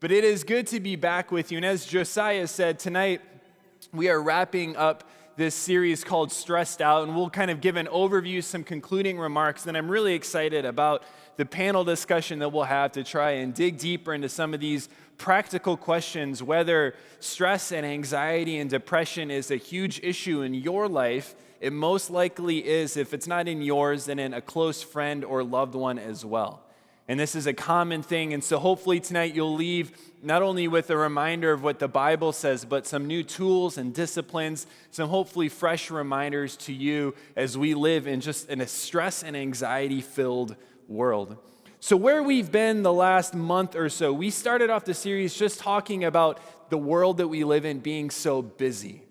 But it is good to be back with you. And as Josiah said, tonight we are wrapping up this series called Stressed Out, and we'll kind of give an overview, some concluding remarks. And I'm really excited about the panel discussion that we'll have to try and dig deeper into some of these practical questions, whether stress and anxiety and depression is a huge issue in your life. It most likely is. If it's not in yours, then in a close friend or loved one as well. And this is a common thing. And so hopefully tonight you'll leave not only with a reminder of what the Bible says, but some new tools and disciplines, some hopefully fresh reminders to you as we live in a stress and anxiety-filled world. So where we've been the last month or so, we started off the series just talking about the world that we live in being so busy.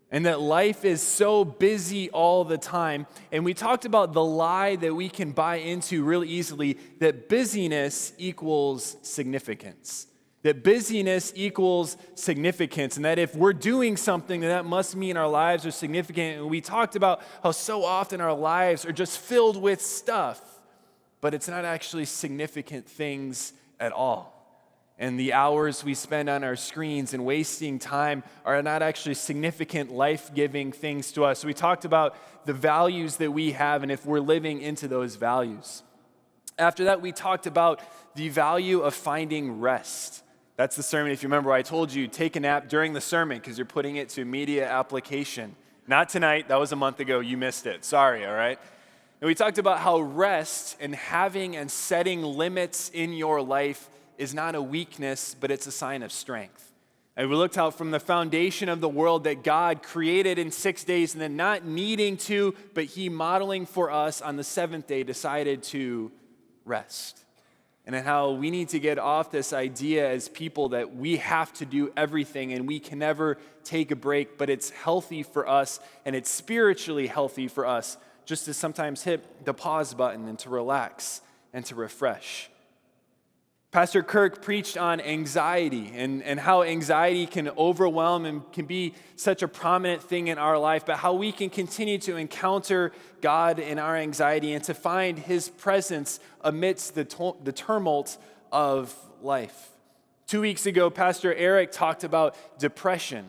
And that life is so busy all the time. And we talked about the lie that we can buy into really easily, that busyness equals significance. That busyness equals significance. And that if we're doing something, then that must mean our lives are significant. And we talked about how so often our lives are just filled with stuff, but it's not actually significant things at all. And the hours we spend on our screens and wasting time are not actually significant, life-giving things to us. So we talked about the values that we have and if we're living into those values. After that, we talked about the value of finding rest. That's the sermon, if you remember, I told you, take a nap during the sermon because you're putting it to immediate application. Not tonight, that was a month ago, you missed it. Sorry, all right? And we talked about how rest and having and setting limits in your life is not a weakness, but it's a sign of strength. And we looked out from the foundation of the world that God created in 6 days and then not needing to, but He modeling for us on the seventh day decided to rest. And then how we need to get off this idea as people that we have to do everything and we can never take a break, but it's healthy for us and it's spiritually healthy for us just to sometimes hit the pause button and to relax and to refresh. Pastor Kirk preached on anxiety and how anxiety can overwhelm and can be such a prominent thing in our life, but how we can continue to encounter God in our anxiety and to find His presence amidst the tumult of life. 2 weeks ago, Pastor Eric talked about depression.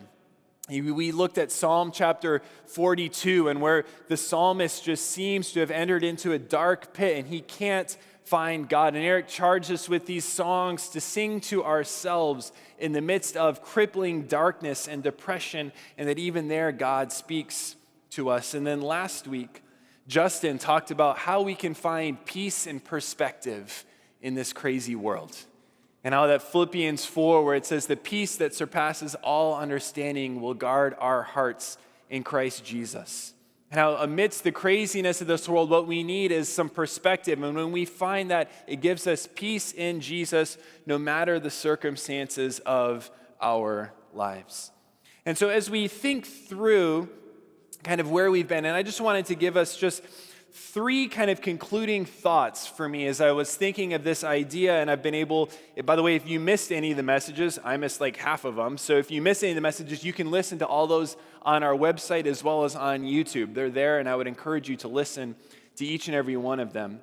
We looked at Psalm chapter 42 and where the psalmist just seems to have entered into a dark pit and he can't find God. And Eric charged us with these songs to sing to ourselves in the midst of crippling darkness and depression, and that even there God speaks to us. And then last week, Justin talked about how we can find peace and perspective in this crazy world. And how that Philippians 4, where it says, the peace that surpasses all understanding will guard our hearts in Christ Jesus. And how amidst the craziness of this world, what we need is some perspective. And when we find that, it gives us peace in Jesus, no matter the circumstances of our lives. And so as we think through kind of where we've been, and I just wanted to give us just 3 kind of concluding thoughts for me as I was thinking of this idea, and I've been able, by the way, if you missed any of the messages, I missed like half of them, so if you missed any of the messages, you can listen to all those on our website as well as on YouTube. They're there, and I would encourage you to listen to each and every one of them.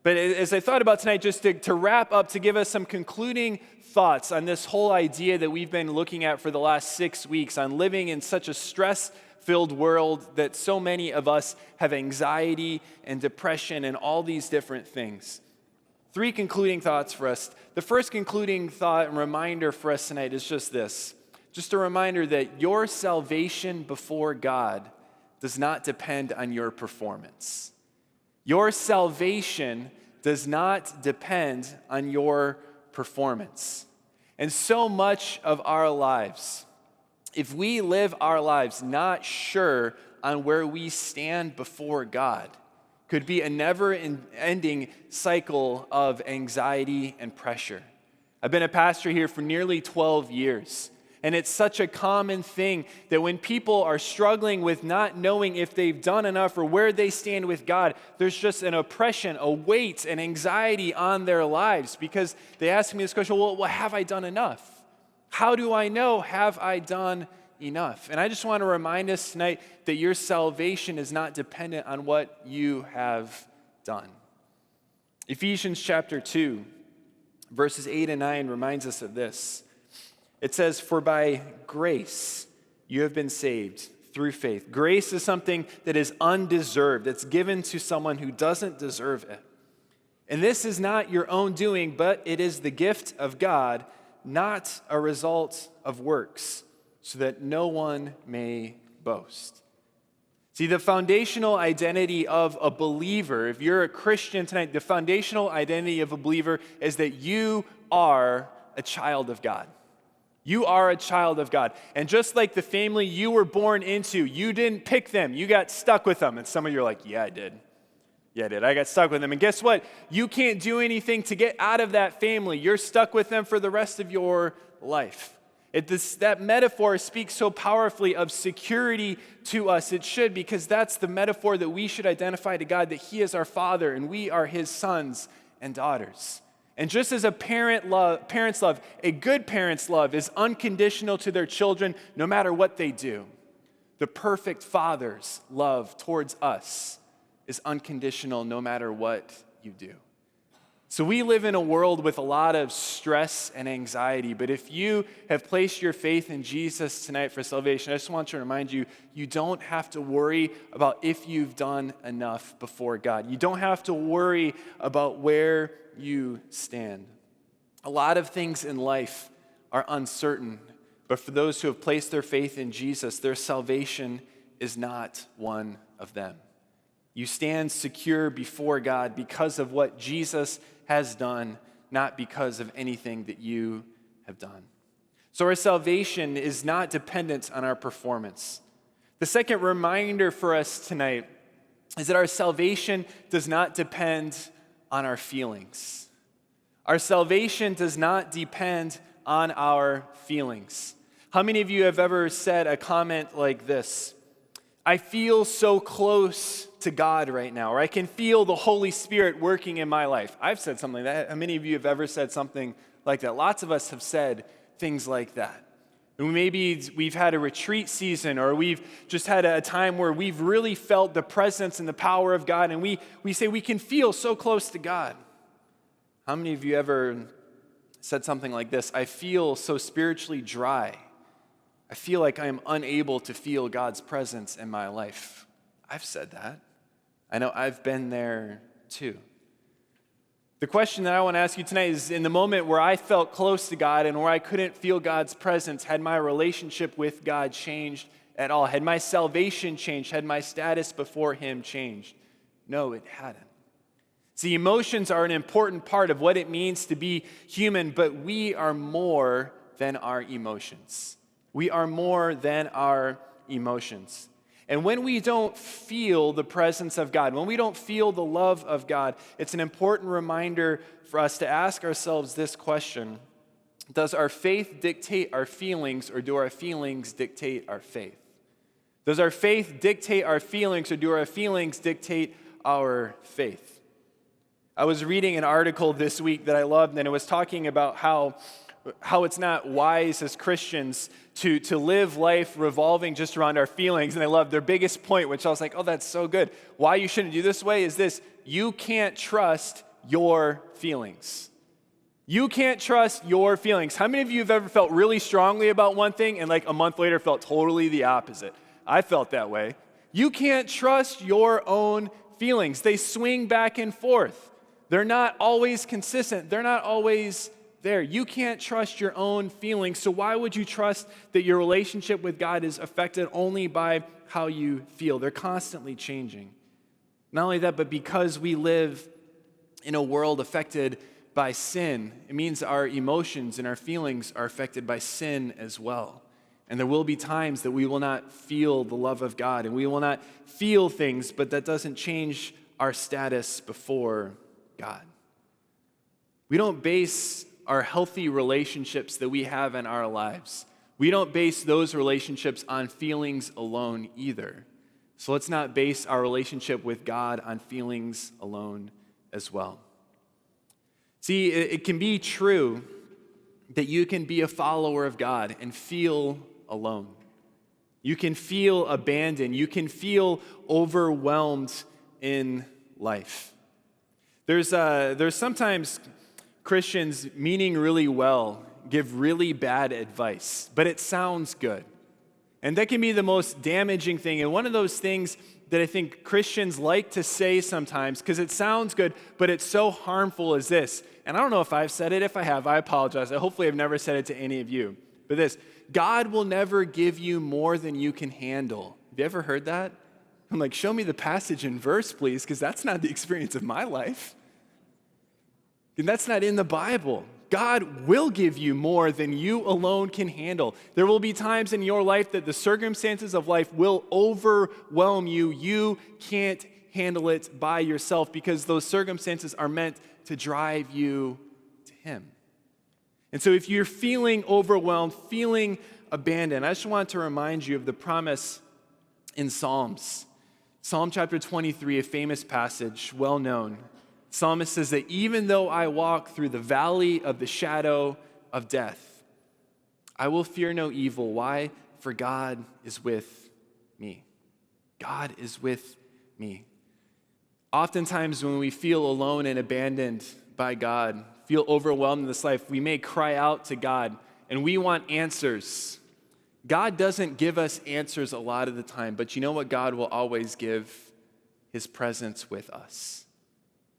But as I thought about tonight, just to wrap up, to give us some concluding thoughts on this whole idea that we've been looking at for the last 6 weeks on living in such a stress-filled world that so many of us have anxiety and depression and all these different things. 3 concluding thoughts for us. The first concluding thought and reminder for us tonight is just this. Just a reminder that your salvation before God does not depend on your performance. Your salvation does not depend on your performance. And so much of our lives, if we live our lives not sure on where we stand before God, could be a never-ending cycle of anxiety and pressure. I've been a pastor here for nearly 12 years, and it's such a common thing that when people are struggling with not knowing if they've done enough or where they stand with God, there's just an oppression, a weight, an anxiety on their lives because they ask me this question, well, have I done enough? How do I know, have I done enough? And I just want to remind us tonight that your salvation is not dependent on what you have done. Ephesians chapter 2, verses 8 and 9 reminds us of this. It says, "For by grace you have been saved through faith." Grace is something that is undeserved. It's given to someone who doesn't deserve it. "And this is not your own doing, but it is the gift of God, not a result of works, so that no one may boast." See, the foundational identity of a believer, if you're a Christian tonight, the foundational identity of a believer is that you are a child of God. You are a child of God. And just like the family you were born into, you didn't pick them, you got stuck with them. And some of you are like, yeah, I did. Yeah, I did. I got stuck with them. And guess what? You can't do anything to get out of that family. You're stuck with them for the rest of your life. That metaphor speaks so powerfully of security to us. It should, because that's the metaphor that we should identify to God, that He is our Father and we are His sons and daughters. And just as a parent's love, a good parent's love is unconditional to their children no matter what they do, the perfect Father's love towards us is unconditional no matter what you do. So we live in a world with a lot of stress and anxiety, but if you have placed your faith in Jesus tonight for salvation, I just want to remind you, you don't have to worry about if you've done enough before God. You don't have to worry about where you stand. A lot of things in life are uncertain, but for those who have placed their faith in Jesus, their salvation is not one of them. You stand secure before God because of what Jesus has done, not because of anything that you have done. So our salvation is not dependent on our performance. The second reminder for us tonight is that our salvation does not depend on our feelings. Our salvation does not depend on our feelings. How many of you have ever said a comment like this? I feel so close to God right now, or I can feel the Holy Spirit working in my life. I've said something like that. How many of you have ever said something like that? Lots of us have said things like that. And maybe we've had a retreat season, or we've just had a time where we've really felt the presence and the power of God, and we say we can feel so close to God. How many of you ever said something like this? I feel so spiritually dry. I feel like I am unable to feel God's presence in my life. I've said that. I know I've been there too. The question that I want to ask you tonight is, in the moment where I felt close to God and where I couldn't feel God's presence, had my relationship with God changed at all? Had my salvation changed? Had my status before Him changed? No, it hadn't. See, emotions are an important part of what it means to be human, but we are more than our emotions. We are more than our emotions. And when we don't feel the presence of God, when we don't feel the love of God, it's an important reminder for us to ask ourselves this question: does our faith dictate our feelings, or do our feelings dictate our faith? Does our faith dictate our feelings, or do our feelings dictate our faith? I was reading an article this week that I loved, and it was talking about how it's not wise as Christians to live life revolving just around our feelings. And I love their biggest point, which I was like, oh, that's so good. Why you shouldn't do this way is this: you can't trust your feelings. You can't trust your feelings. How many of you have ever felt really strongly about one thing and like a month later felt totally the opposite? I felt that way. You can't trust your own feelings. They swing back and forth. They're not always consistent. They're not always there. You can't trust your own feelings, so why would you trust that your relationship with God is affected only by how you feel? They're constantly changing. Not only that, but because we live in a world affected by sin, it means our emotions and our feelings are affected by sin as well. And there will be times that we will not feel the love of God, and we will not feel things, but that doesn't change our status before God. We don't base our healthy relationships that we have in our lives, we don't base those relationships on feelings alone either. So let's not base our relationship with God on feelings alone as well. See, it can be true that you can be a follower of God and feel alone. You can feel abandoned. You can feel overwhelmed in life. There's sometimes Christians meaning really well give really bad advice, but it sounds good. And that can be the most damaging thing. And one of those things that I think Christians like to say sometimes, because it sounds good, but it's so harmful, is this. And I don't know if I've said it. If I have, I apologize. Hopefully I've never said it to any of you. But this, God will never give you more than you can handle. Have you ever heard that? I'm like, show me the passage and verse, please, because that's not the experience of my life. And that's not in the Bible. God will give you more than you alone can handle. There will be times in your life that the circumstances of life will overwhelm you. You can't handle it by yourself because those circumstances are meant to drive you to Him. And so if you're feeling overwhelmed, feeling abandoned, I just want to remind you of the promise in Psalms. Psalm chapter 23, a famous passage, well known. Psalmist says that even though I walk through the valley of the shadow of death, I will fear no evil. Why? For God is with me. God is with me. Oftentimes when we feel alone and abandoned by God, feel overwhelmed in this life, we may cry out to God and we want answers. God doesn't give us answers a lot of the time, but you know what God will always give? His presence with us.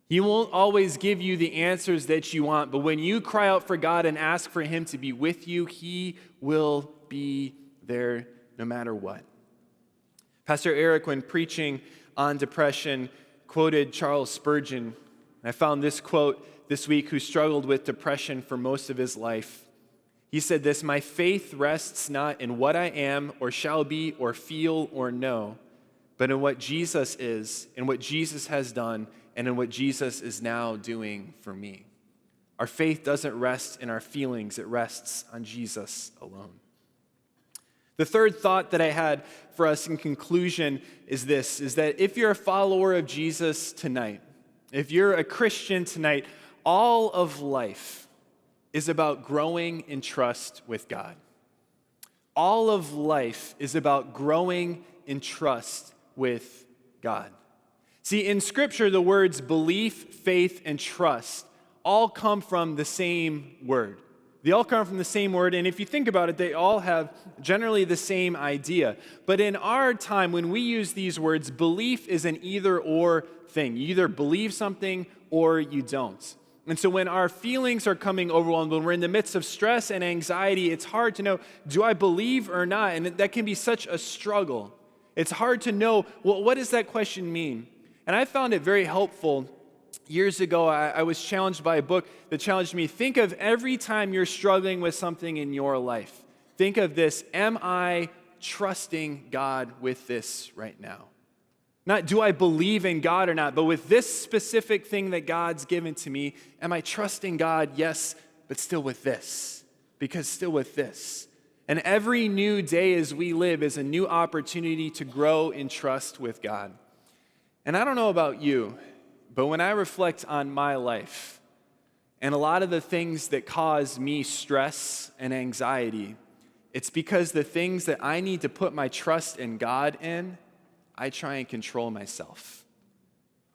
He won't always give you the answers that you want, but when you cry out for God and ask for Him to be with you, He will be there no matter what. Pastor Eric, when preaching on depression, quoted Charles Spurgeon. I found this quote this week, who struggled with depression for most of his life. He said this, "My faith rests not in what I am or shall be or feel or know, but in what Jesus is, in what Jesus has done, and in what Jesus is now doing for me." Our faith doesn't rest in our feelings, it rests on Jesus alone. The third thought that I had for us in conclusion is this, is that if you're a follower of Jesus tonight, if you're a Christian tonight, all of life is about growing in trust with God. All of life is about growing in trust with God. See, in Scripture, the words belief, faith, and trust all come from the same word. They all come from the same word, and if you think about it, they all have generally the same idea. But in our time, when we use these words, belief is an either-or thing. You either believe something or you don't. And so when our feelings are coming overwhelmed, when we're in the midst of stress and anxiety, it's hard to know, do I believe or not? And that can be such a struggle. It's hard to know, well, what does that question mean? And I found it very helpful. Years ago, I was challenged by a book that challenged me, think of every time you're struggling with something in your life. Think of this, am I trusting God with this right now? Not do I believe in God or not, but with this specific thing that God's given to me, am I trusting God? Yes, but still with this, because still with this. And every new day as we live is a new opportunity to grow in trust with God. And I don't know about you, but when I reflect on my life and a lot of the things that cause me stress and anxiety, it's because the things that I need to put my trust in God in, I try and control myself.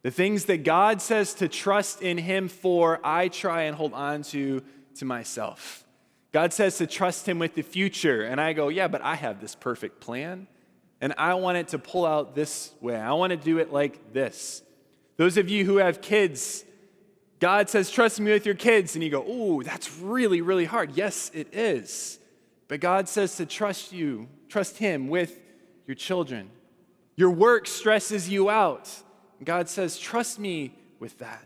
The things that God says to trust in Him for, I try and hold on to myself. God says to trust Him with the future, and I go, yeah, but I have this perfect plan, and I want it to pull out this way. I want to do it like this. Those of you who have kids, God says, trust me with your kids, and you go, oh, that's really, really hard. Yes, it is. But God says to trust Him with your children. Your work stresses you out. God says, trust me with that.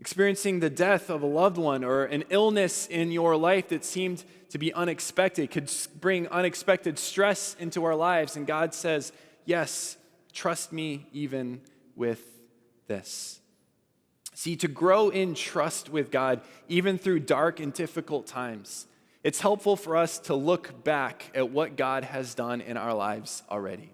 Experiencing the death of a loved one or an illness in your life that seemed to be unexpected could bring unexpected stress into our lives. And God says, yes, trust me even with this. See, to grow in trust with God, even through dark and difficult times, it's helpful for us to look back at what God has done in our lives already.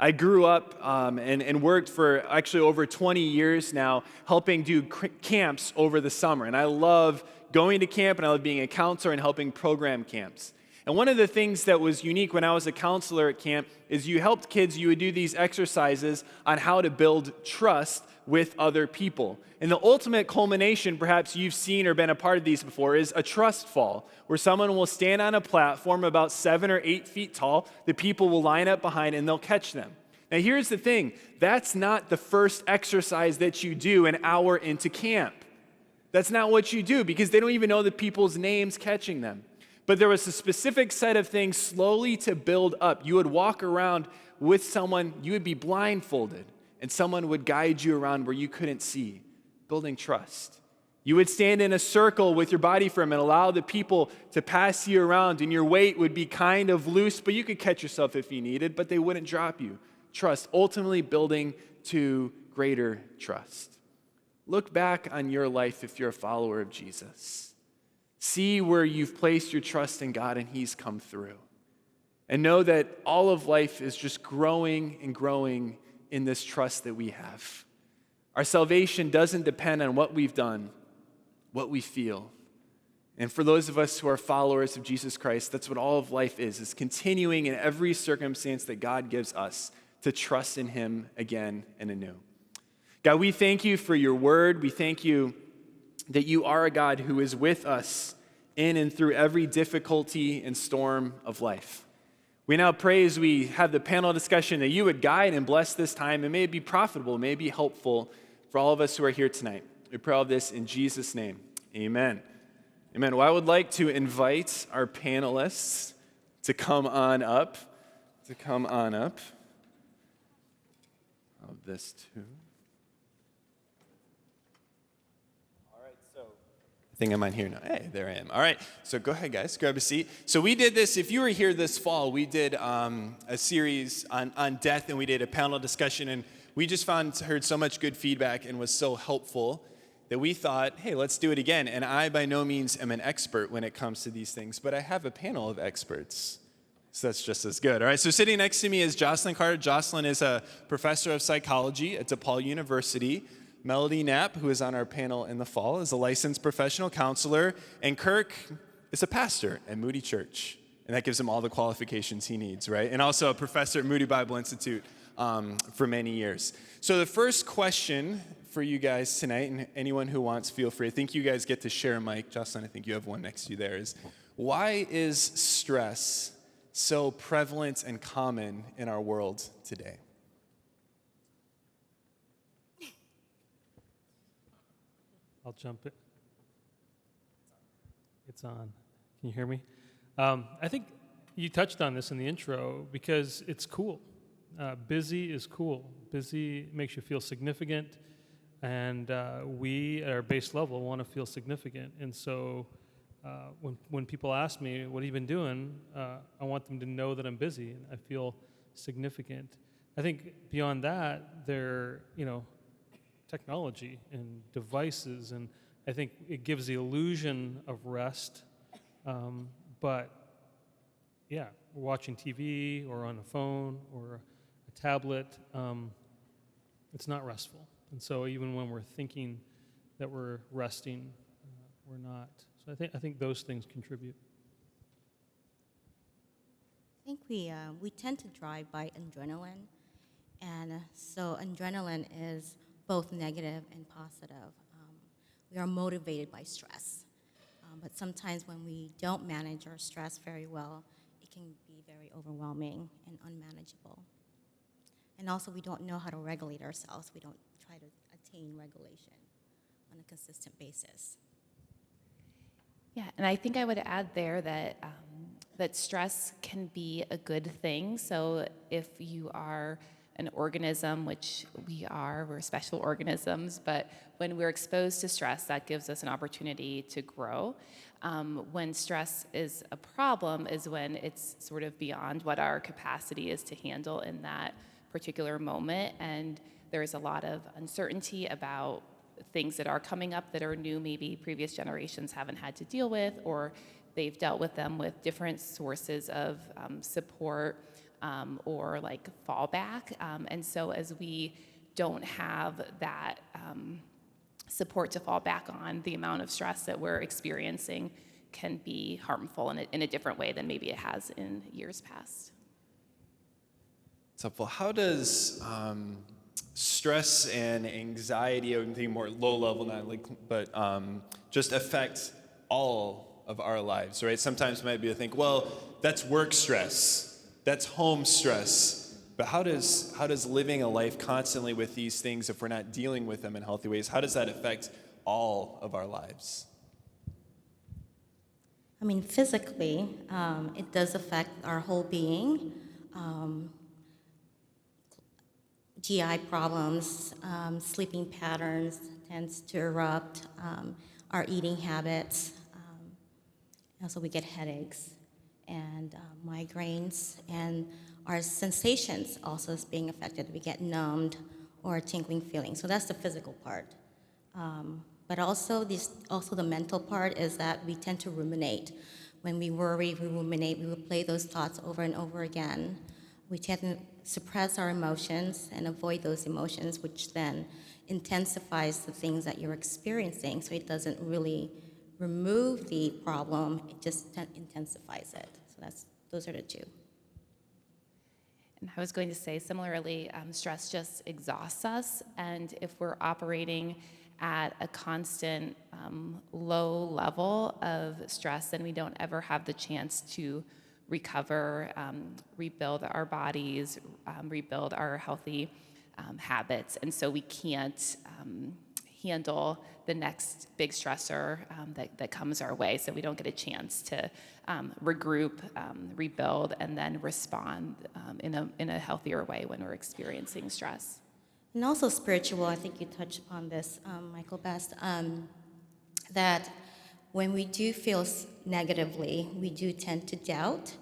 I grew up and worked for actually over 20 years now, helping do camps over the summer. And I love going to camp, and I love being a counselor and helping program camps. And one of the things that was unique when I was a counselor at camp is you helped kids, you would do these exercises on how to build trust with other people. And the ultimate culmination, perhaps you've seen or been a part of these before, is a trust fall, where someone will stand on a platform about 7 or 8 feet tall, the people will line up behind and they'll catch them. Now here's the thing, that's not the first exercise that you do an hour into camp. That's not what you do because they don't even know the people's names catching them. But there was a specific set of things slowly to build up. You would walk around with someone, you would be blindfolded, and someone would guide you around where you couldn't see, building trust. You would stand in a circle with your body firm and allow the people to pass you around, and your weight would be kind of loose, but you could catch yourself if you needed, but they wouldn't drop you. Trust, ultimately building to greater trust. Look back on your life if you're a follower of Jesus. See where you've placed your trust in God and He's come through. And know that all of life is just growing and growing in this trust that we have. Our salvation doesn't depend on what we've done, what we feel. And for those of us who are followers of Jesus Christ, that's what all of life is continuing in every circumstance that God gives us to trust in Him again and anew. God, we thank you for your word. We thank you that you are a God who is with us in and through every difficulty and storm of life. We now pray as we have the panel discussion that you would guide and bless this time, and may it be profitable, may it be helpful for all of us who are here tonight. We pray all this in Jesus' name. Amen. Amen. Well, I would like to invite our panelists to come on up. Of this too. I think I'm on here now. Hey, there I am. All right, so go ahead, guys. Grab a seat. So we did this, if you were here this fall, we did a series on death, and we did a panel discussion, and we just heard so much good feedback and was so helpful that we thought, hey, let's do it again. And I, by no means, am an expert when it comes to these things, but I have a panel of experts. So that's just as good. All right, so sitting next to me is Jocelyn Carter. Jocelyn is a professor of psychology at DePaul University. Melody Knapp, who is on our panel in the fall, is a licensed professional counselor, and Kirk is a pastor at Moody Church, and that gives him all the qualifications he needs, right? And also a professor at Moody Bible Institute for many years. So the first question for you guys tonight, and anyone who wants, feel free. I think you guys get to share a mic. Jocelyn, I think you have one next to you there, is why is stress so prevalent and common in our world today? I'll jump it. It's on. Can you hear me? I think you touched on this in the intro because it's cool. Busy is cool. Busy makes you feel significant, and we at our base level want to feel significant. And so when people ask me, what have you been doing? I want them to know that I'm busy and I feel significant. I think beyond that, technology and devices, and I think it gives the illusion of rest, but yeah, we're watching TV or on a phone or a tablet, it's not restful. And so even when we're thinking that we're resting, we're not. So I think those things contribute. I think we tend to drive by adrenaline, and so adrenaline is both negative and positive. We are motivated by stress, but sometimes when we don't manage our stress very well, it can be very overwhelming and unmanageable. And also, we don't know how to regulate ourselves. We don't try to attain regulation on a consistent basis. Yeah, and I think I would add there that that stress can be a good thing. So if you are an organism, which we're special organisms, but when we're exposed to stress, that gives us an opportunity to grow. When stress is a problem is when it's sort of beyond what our capacity is to handle in that particular moment, and there's a lot of uncertainty about things that are coming up that are new, maybe previous generations haven't had to deal with, or they've dealt with them with different sources of support or like fallback. And so as we don't have that support to fall back on, the amount of stress that we're experiencing can be harmful in a different way than maybe it has in years past. It's helpful. How does stress and anxiety, or anything more low level, but just affect all of our lives, right? Sometimes we might be to think, well, that's work stress, that's home stress. But how does living a life constantly with these things, if we're not dealing with them in healthy ways, how does that affect all of our lives? I mean, physically, it does affect our whole being. GI problems, sleeping patterns tends to erupt, our eating habits. Also, we get headaches and migraines, and our sensations also is being affected. We get numbed or a tingling feeling. So that's the physical part. But also the mental part is that we tend to ruminate. When we worry, we ruminate, we replay those thoughts over and over again. We tend to suppress our emotions and avoid those emotions, which then intensifies the things that you're experiencing. So it doesn't really remove the problem, it just intensifies it. So those are the two. And I was going to say, similarly, stress just exhausts us, and if we're operating at a constant low level of stress, then we don't ever have the chance to recover, rebuild our bodies, rebuild our healthy habits. And so we can't handle the next big stressor that comes our way. So we don't get a chance to regroup, rebuild, and then respond in a healthier way when we're experiencing stress. And also spiritual, I think you touched upon this, Michael, best, that when we do feel negatively, we do tend to doubt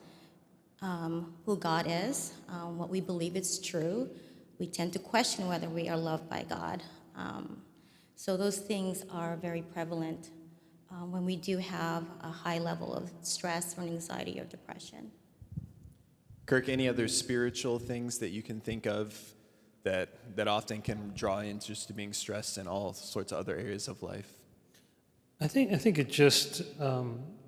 who God is, what we believe is true. We tend to question whether we are loved by God. So those things are very prevalent when we do have a high level of stress or anxiety or depression. Kirk, any other spiritual things that you can think of that often can draw interest to being stressed in all sorts of other areas of life? I think it just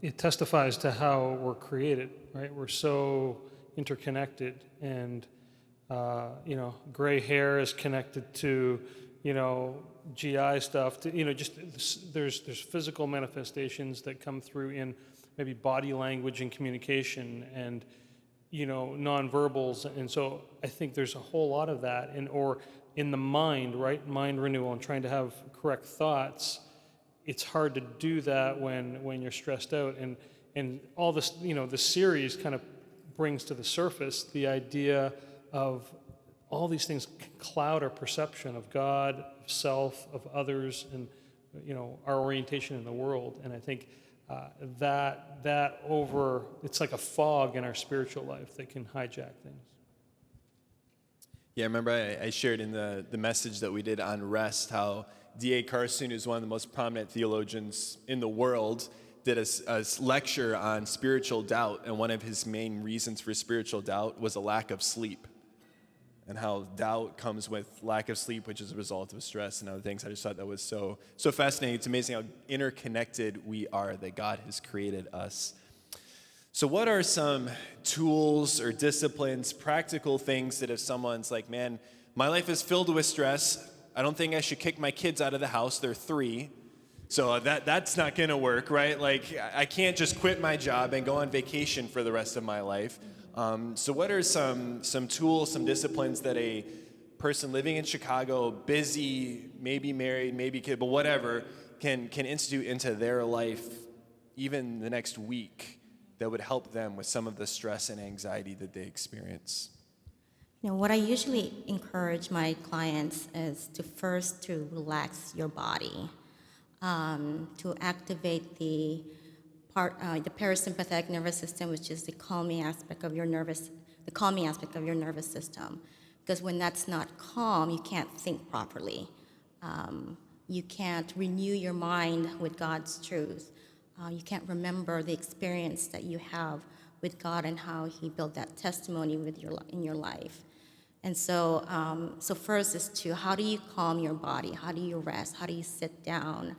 it testifies to how we're created, right? We're so interconnected, and gray hair is connected to GI stuff. To, just there's physical manifestations that come through in maybe body language and communication, and nonverbals, and so I think there's a whole lot of that, or in the mind, right? Mind renewal and trying to have correct thoughts. It's hard to do that when you're stressed out, and all this, the series kind of brings to the surface the idea of all these things cloud our perception of God, of self, of others, and our orientation in the world. And I think it's like a fog in our spiritual life that can hijack things. Yeah, I remember I shared in the message that we did on rest how D.A. Carson, who's one of the most prominent theologians in the world, did a lecture on spiritual doubt, and one of his main reasons for spiritual doubt was a lack of sleep, and how doubt comes with lack of sleep, which is a result of stress and other things. I just thought that was so fascinating. It's amazing how interconnected we are, that God has created us. So what are some tools or disciplines, practical things that if someone's like, man, my life is filled with stress, I don't think I should kick my kids out of the house, they're 3, so that's not gonna work, right? Like, I can't just quit my job and go on vacation for the rest of my life. So what are some tools, some disciplines that a person living in Chicago, busy, maybe married, maybe kid, but whatever, can institute into their life even the next week that would help them with some of the stress and anxiety that they experience? What I usually encourage my clients is to relax your body, to activate the parasympathetic nervous system, which is the calming aspect of your nervous system. Because when that's not calm, you can't think properly. You can't renew your mind with God's truth. You can't remember the experience that you have with God and how He built that testimony in your life. And so first is how do you calm your body? How do you rest? How do you sit down?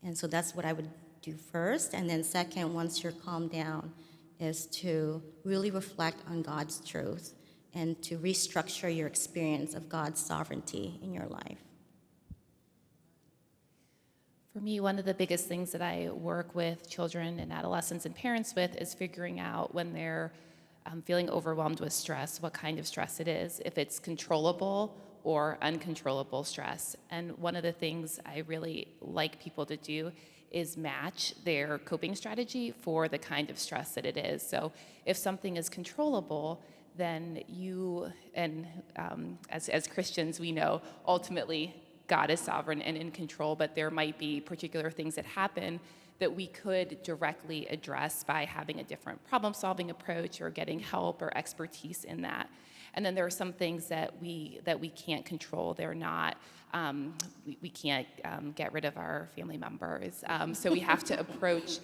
And so that's what I would do first. And then second, once you're calmed down, is to really reflect on God's truth and to restructure your experience of God's sovereignty in your life. For me, one of the biggest things that I work with children and adolescents and parents with is figuring out when they're feeling overwhelmed with stress, what kind of stress it is, if it's controllable or uncontrollable stress. And one of the things I really like people to do is match their coping strategy for the kind of stress that it is. So if something is controllable, then you, and as Christians, we know ultimately God is sovereign and in control, but there might be particular things that happen that we could directly address by having a different problem-solving approach or getting help or expertise in that. And then there are some things that we can't control. They're not, we can't get rid of our family members. So we have to approach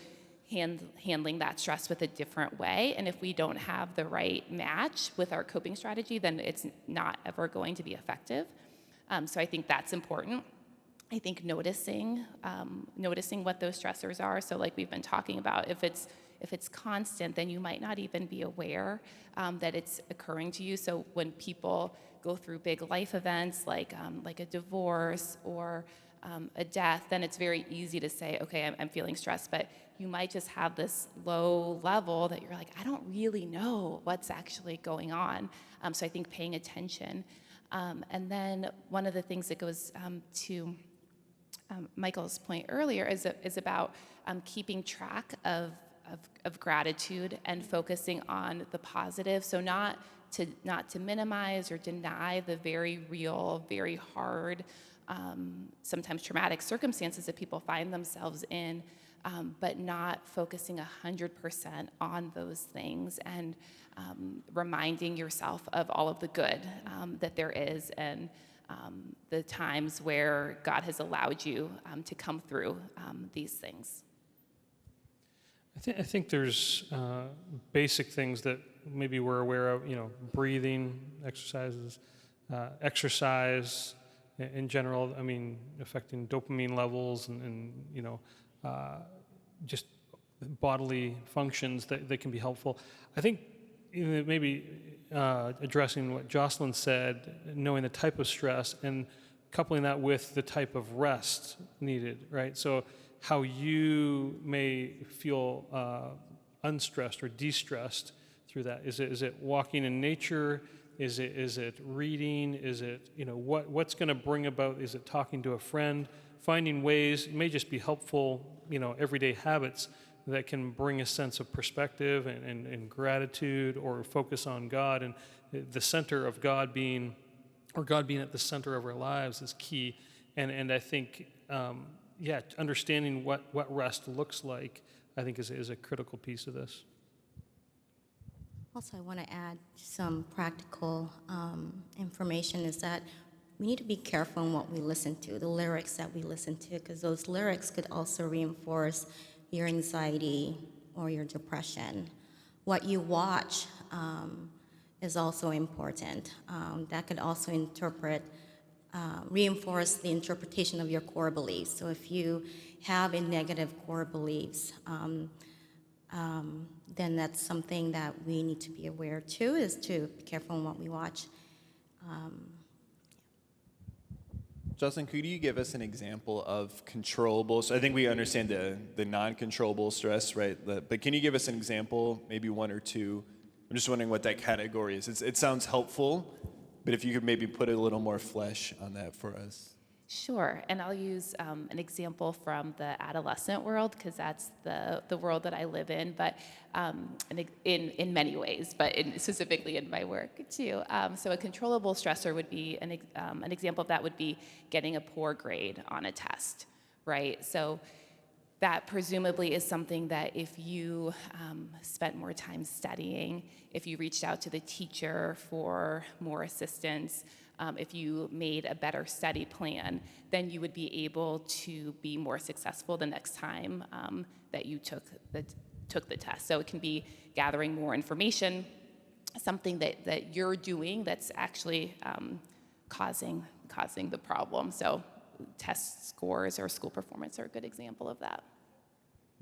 handling that stress with a different way. And if we don't have the right match with our coping strategy, then it's not ever going to be effective. So I think that's important. I think noticing what those stressors are. So like we've been talking about, if it's constant, then you might not even be aware that it's occurring to you. So when people go through big life events like a divorce or a death, then it's very easy to say, okay, I'm feeling stressed, but you might just have this low level that you're like, I don't really know what's actually going on. So I think paying attention. And then one of the things that goes to Michael's point earlier is about keeping track of gratitude and focusing on the positive. So not to minimize or deny the very real, very hard, sometimes traumatic circumstances that people find themselves in, but not focusing 100% on those things and reminding yourself of all of the good that there is and the times where God has allowed you to come through these things. I think there's basic things that maybe we're aware of, breathing exercises, exercise in general, affecting dopamine levels and just bodily functions that can be helpful. I think maybe addressing what Jocelyn said, knowing the type of stress and coupling that with the type of rest needed, right? So how you may feel unstressed or de-stressed through that. Is it walking in nature? Is it reading? Is it, what's going to bring about? Is it talking to a friend? Finding ways, it may just be helpful, everyday habits that can bring a sense of perspective and gratitude or focus on God. And the center of God being at the center of our lives is key. And I think, understanding what rest looks like, I think is a critical piece of this. Also, I want to add some practical information is that we need to be careful in what we listen to, the lyrics that we listen to, because those lyrics could also reinforce your anxiety or your depression. What you watch is also important. That could also reinforce the interpretation of your core beliefs. So if you have a negative core beliefs, then that's something that we need to be aware too, is to be careful in what we watch. Jocelyn, could you give us an example of controllable? So I think we understand the non-controllable stress, right? But can you give us an example, maybe one or two? I'm just wondering what that category is. It sounds helpful, but if you could maybe put a little more flesh on that for us. Sure, and I'll use an example from the adolescent world because that's the world that I live in, but in many ways, but specifically in my work too. So a controllable stressor would be an example of that would be getting a poor grade on a test, right? So that presumably is something that if you spent more time studying, if you reached out to the teacher for more assistance, if you made a better study plan, then you would be able to be more successful the next time that you took the test. So it can be gathering more information, something that you're doing that's actually causing the problem. So test scores or school performance are a good example of that.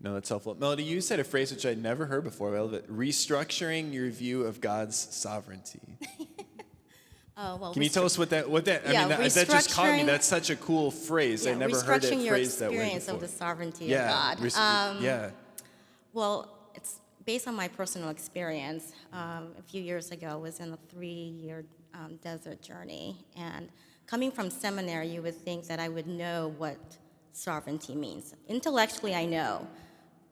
No, that's helpful. Melody, you said a phrase which I'd never heard before. I love it. Restructuring your view of God's sovereignty. Can you tell us what that? Yeah, that just caught me. restructuring- That's such a cool phrase. I never heard it restructuring your phrased that way experience before. of the sovereignty Yeah. of God. Yeah. Well, it's based on my personal experience. A few years ago, I was in a 3-year desert journey, and coming from seminary, you would think that I would know what sovereignty means. Intellectually, I know,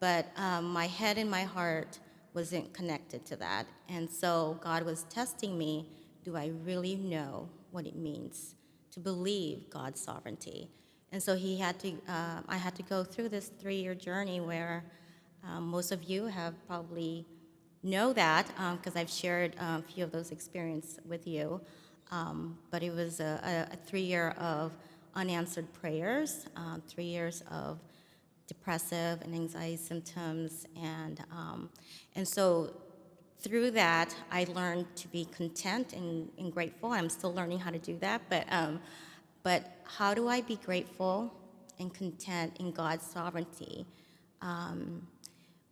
but my head and my heart wasn't connected to that, and so God was testing me. Do I really know what it means to believe God's sovereignty? And so I had to go through this 3-year journey where most of you have probably know that because I've shared a few of those experiences with you. But it was a 3-year of unanswered prayers, 3 years of depressive and anxiety symptoms, and so through that, I learned to be content and grateful. I'm still learning how to do that, but how do I be grateful and content in God's sovereignty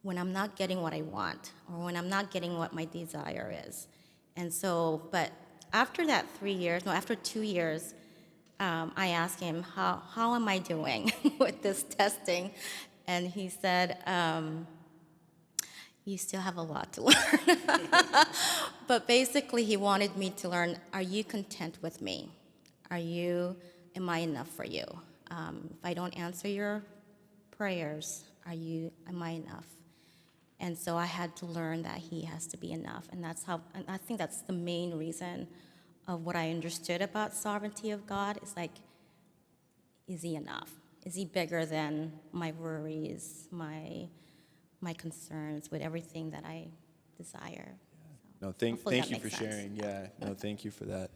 when I'm not getting what I want or when I'm not getting what my desire is? And so, but after that 2 years, I asked him, how am I doing with this testing? And he said, you still have a lot to learn. But basically, he wanted me to learn, are you content with me? Am I enough for you? If I don't answer your prayers, am I enough? And so I had to learn that he has to be enough. And I think that's the main reason of what I understood about sovereignty of God. Is like, is he enough? Is he bigger than my worries, my concerns, with everything that I desire? No, thank Hopefully that you for makes sense. sharing. Yeah, no, thank you for that.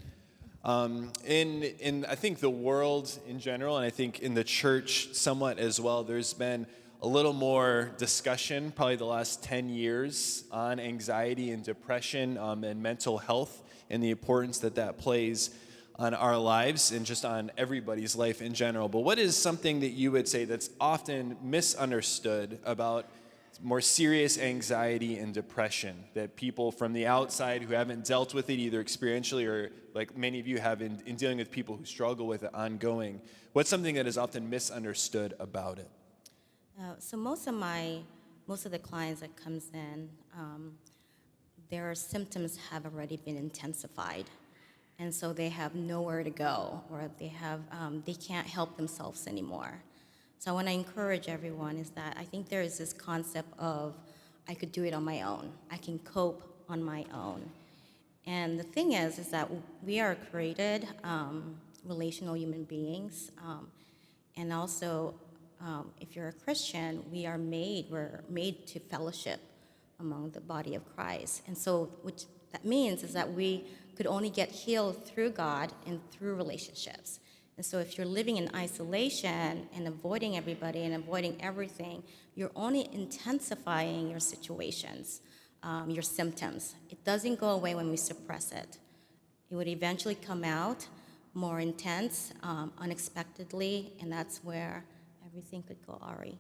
In I think the world in general, and I think in the church somewhat as well, there's been a little more discussion, probably the last 10 years, on anxiety and depression and mental health and the importance that plays on our lives and just on everybody's life in general. But what is something that you would say that's often misunderstood about more serious anxiety and depression that people from the outside who haven't dealt with it either experientially or like many of you have in dealing with people who struggle with it ongoing? What's something that is often misunderstood about it? So most of the clients that comes in, their symptoms have already been intensified, and so they have nowhere to go, or they can't help themselves anymore. So I want to encourage everyone is that I think there is this concept of I could do it on my own. I can cope on my own. And the thing is that we are created relational human beings, and also if you're a Christian, we're made to fellowship among the body of Christ. And so what that means is that we could only get healed through God and through relationships. And so if you're living in isolation and avoiding everybody and avoiding everything, you're only intensifying your situations, your symptoms. It doesn't go away when we suppress it. It would eventually come out more intense, unexpectedly, and that's where everything could go awry.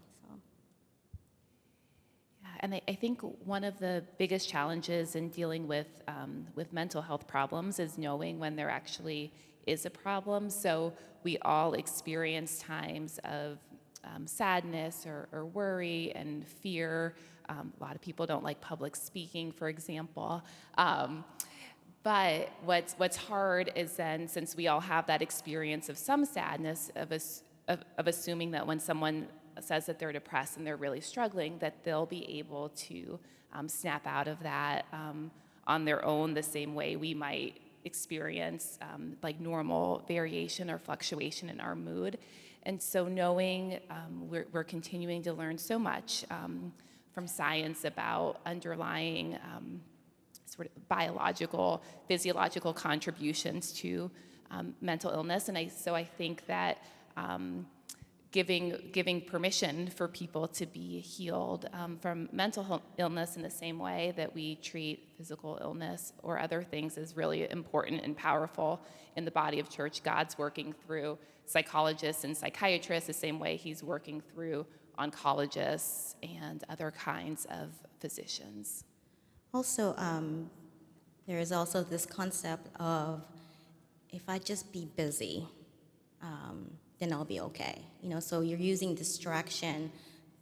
Yeah, and I think one of the biggest challenges in dealing with mental health problems is knowing when there actually is a problem. So we all experience times of sadness or worry and fear. A lot of people don't like public speaking, for example. But what's hard is then, since we all have that experience of some sadness, of assuming that when someone says that they're depressed and they're really struggling, that they'll be able to snap out of that on their own the same way we might experience like normal variation or fluctuation in our mood. And so knowing we're continuing to learn so much from science about underlying sort of biological, physiological contributions to mental illness. And so I think that giving permission for people to be healed from mental illness in the same way that we treat physical illness or other things is really important and powerful in the body of church. God's working through psychologists and psychiatrists the same way he's working through oncologists and other kinds of physicians. Also, there is also this concept of if I just be busy, then I'll be okay. So you're using distraction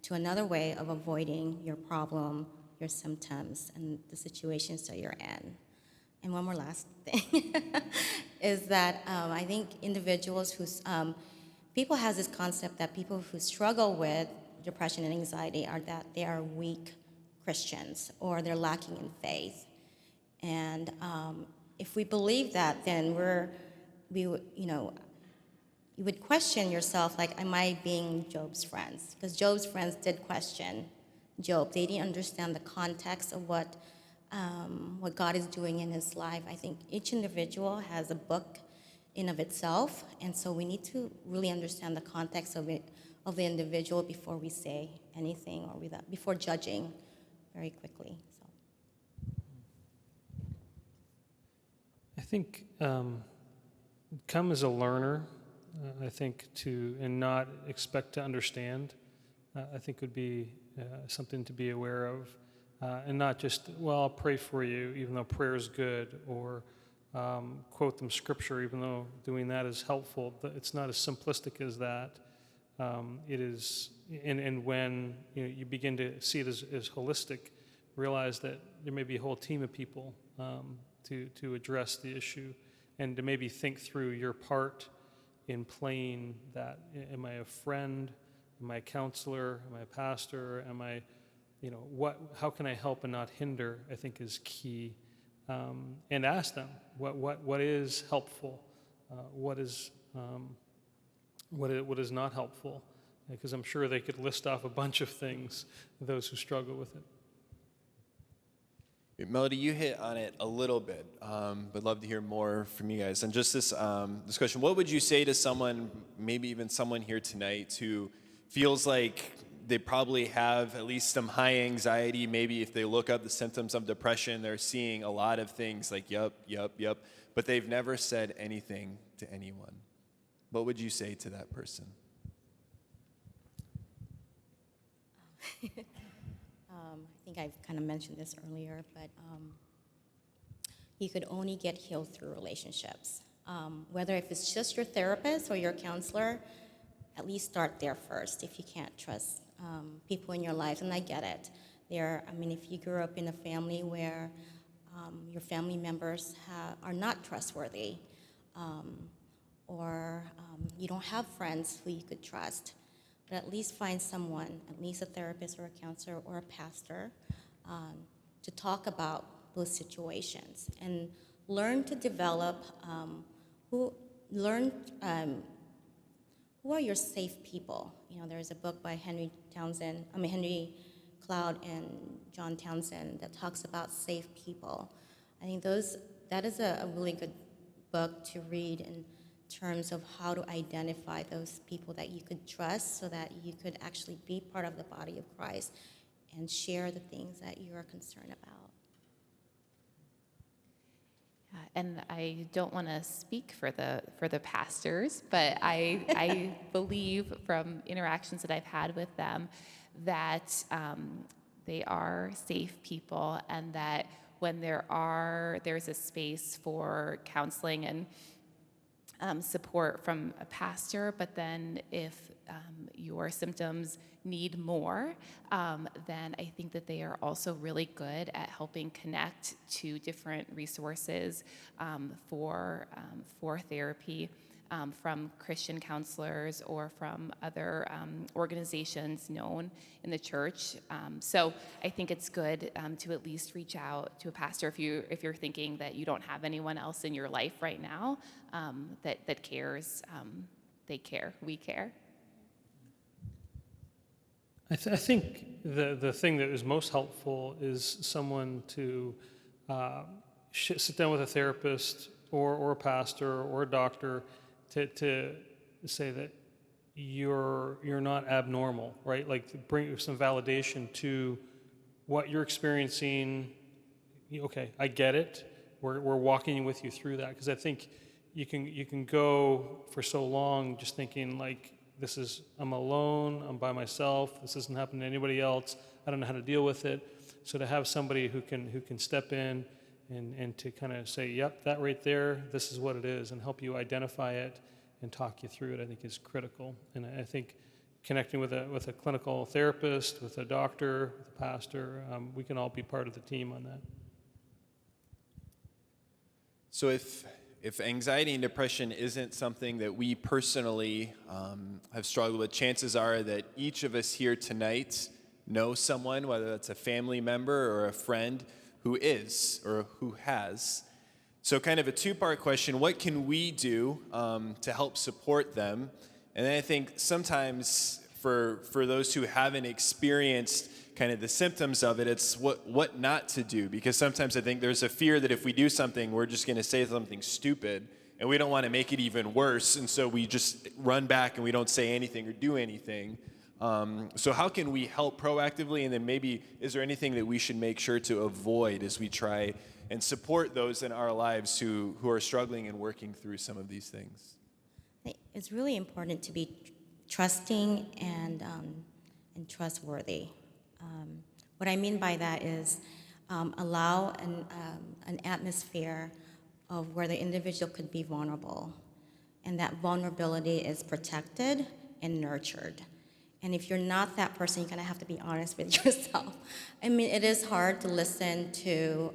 to another way of avoiding your problem, your symptoms, and the situations that you're in. And one more last thing is that I think individuals people have this concept that people who struggle with depression and anxiety are that they are weak Christians or they're lacking in faith. And if we believe that, then you would question yourself, like, am I being Job's friends? Because Job's friends did question Job. They didn't understand the context of what God is doing in his life. I think each individual has a book in of itself, and so we need to really understand the context of the individual before we say anything or before judging very quickly. So. I think come as a learner, I think, and not expect to understand, I think would be something to be aware of. And not just, well, I'll pray for you, even though prayer is good, or quote them scripture, even though doing that is helpful. It's not as simplistic as that. It is, and when you begin to see it as holistic, realize that there may be a whole team of people to address the issue, and to maybe think through your part in playing that. Am I a friend? Am I a counselor? Am I a pastor? Am I, how can I help and not hinder, I think is key. And ask them what is helpful, what is not helpful, because I'm sure they could list off a bunch of things, those who struggle with it. Melody, you hit on it a little bit, but love to hear more from you guys. And just this question, what would you say to someone, maybe even someone here tonight, who feels like they probably have at least some high anxiety? Maybe if they look up the symptoms of depression, they're seeing a lot of things like, yup, but they've never said anything to anyone. What would you say to that person? I think I've kind of mentioned this earlier, but you could only get healed through relationships. Whether if it's just your therapist or your counselor, at least start there first if you can't trust people in your life, and I get it. If you grew up in a family where your family members are not trustworthy, or you don't have friends who you could trust, but at least find someone, at least a therapist or a counselor or a pastor, to talk about those situations and learn to develop who are your safe people. There's a book by Henry Cloud and John Townsend that talks about safe people. I think that is a really good book to read in terms of how to identify those people that you could trust so that you could actually be part of the body of Christ and share the things that you are concerned about. And I don't want to speak for the pastors, but I believe from interactions that I've had with them that they are safe people, and that when there's a space for counseling and support from a pastor, but then if your symptoms need more, then I think that they are also really good at helping connect to different resources for therapy from Christian counselors or from other organizations known in the church. So I think it's good to at least reach out to a pastor if you're thinking that you don't have anyone else in your life right now that cares. They care. We care. I think the thing that is most helpful is someone to sit down with a therapist or a pastor or a doctor to say that you're not abnormal, right? Like to bring some validation to what you're experiencing. Okay, I get it. We're walking with you through that, because I think you can go for so long just thinking like I'm alone, I'm by myself, this isn't happening to anybody else, I don't know how to deal with it. So to have somebody who can step in and to kind of say, yep, that right there, this is what it is, and help you identify it and talk you through it, I think is critical. And I think connecting with a clinical therapist, with a doctor, with a pastor, we can all be part of the team on that. So if anxiety and depression isn't something that we personally have struggled with, chances are that each of us here tonight know someone, whether that's a family member or a friend, who is or who has. So kind of a two-part question: what can we do to help support them? And then I think sometimes for those who haven't experienced kind of the symptoms of it, it's what not to do. Because sometimes I think there's a fear that if we do something, we're just going to say something stupid, and we don't want to make it even worse, and so we just run back and we don't say anything or do anything. So how can we help proactively, and then maybe is there anything that we should make sure to avoid as we try and support those in our lives who are struggling and working through some of these things? It's really important to be trusting and trustworthy. What I mean by that is allow an atmosphere of where the individual could be vulnerable, and that vulnerability is protected and nurtured. And if you're not that person, you're gonna have to be honest with yourself. I mean, it is hard to listen to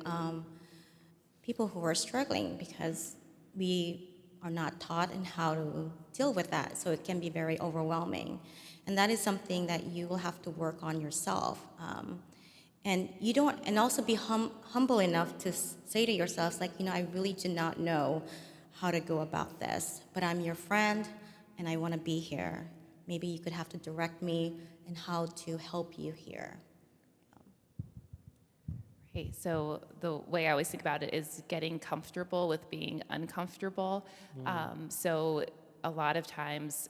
people who are struggling because we are not taught in how to deal with that, so it can be very overwhelming. And that is something that you will have to work on yourself. And also be humble enough to say to yourself, like, I really do not know how to go about this, but I'm your friend and I wanna be here. Maybe you could have to direct me in how to help you here. Okay, so the way I always think about it is getting comfortable with being uncomfortable. So a lot of times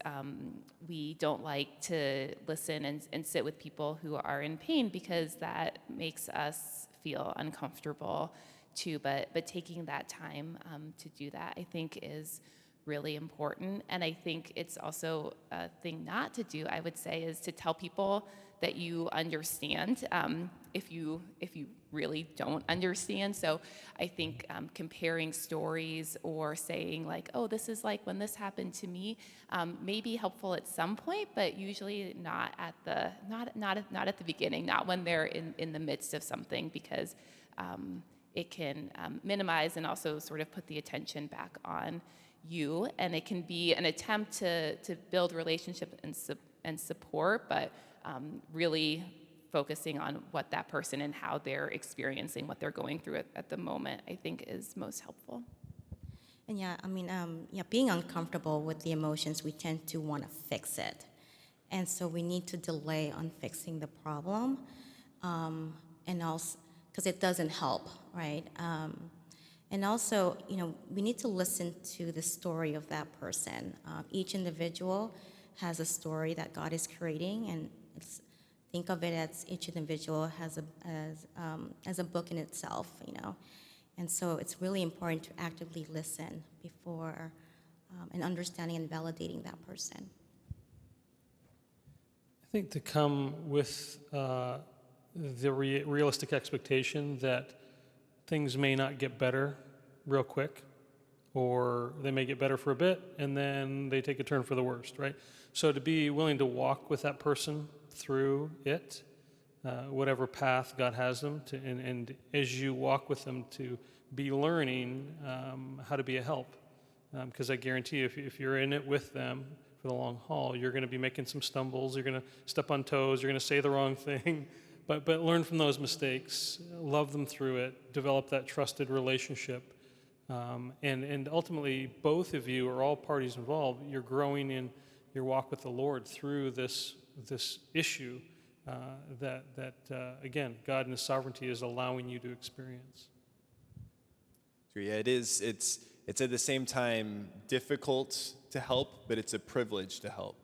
we don't like to listen and sit with people who are in pain because that makes us feel uncomfortable too. But taking that time to do that, I think, is really important. And I think it's also a thing not to do, I would say, is to tell people that you understand if you really don't understand. So I think comparing stories or saying like, oh, this is like when this happened to me, may be helpful at some point, but usually not at the beginning, not when they're in the midst of something, because it can minimize and also sort of put the attention back on you, and it can be an attempt to build relationship and support, but really focusing on what that person and how they're experiencing what they're going through at the moment, I think, is most helpful. And being uncomfortable with the emotions, we tend to want to fix it. And so we need to delay on fixing the problem, and also, because it doesn't help, right? And also, we need to listen to the story of that person. Each individual has a story that God is creating, and think of it as each individual has a book in itself, And so it's really important to actively listen before and understanding and validating that person. I think to come with the realistic expectation that things may not get better real quick, or they may get better for a bit and then they take a turn for the worst, right? So to be willing to walk with that person through it, whatever path God has them to, and as you walk with them, to be learning how to be a help. Because I guarantee you, if you're in it with them for the long haul, you're going to be making some stumbles, you're going to step on toes, you're going to say the wrong thing, but learn from those mistakes, love them through it, develop that trusted relationship. And ultimately, both of you, or all parties involved, you're growing in your walk with the Lord through this issue that again, God in His sovereignty is allowing you to experience. Yeah, it is. It's at the same time difficult to help, but it's a privilege to help,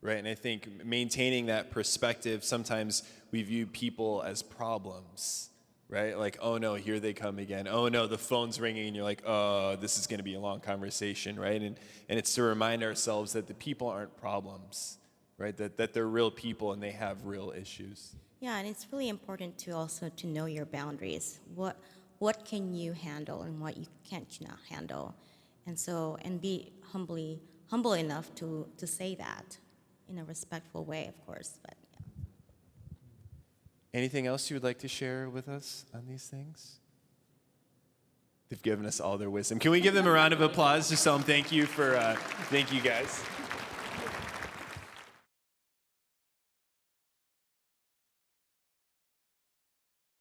right? And I think maintaining that perspective, sometimes we view people as problems, right? Like, oh no, here they come again. Oh no, the phone's ringing, and you're like, oh, this is going to be a long conversation, right? And it's to remind ourselves that the people aren't problems, right? That they're real people and they have real issues. Yeah, and it's really important to also to know your boundaries. What can you handle and what you can't not handle, and so and be humble enough to say that in a respectful way, of course. But yeah. Anything else you would like to share with us on these things? They've given us all their wisdom. Can we give them a round of applause? Just tell them thank you guys.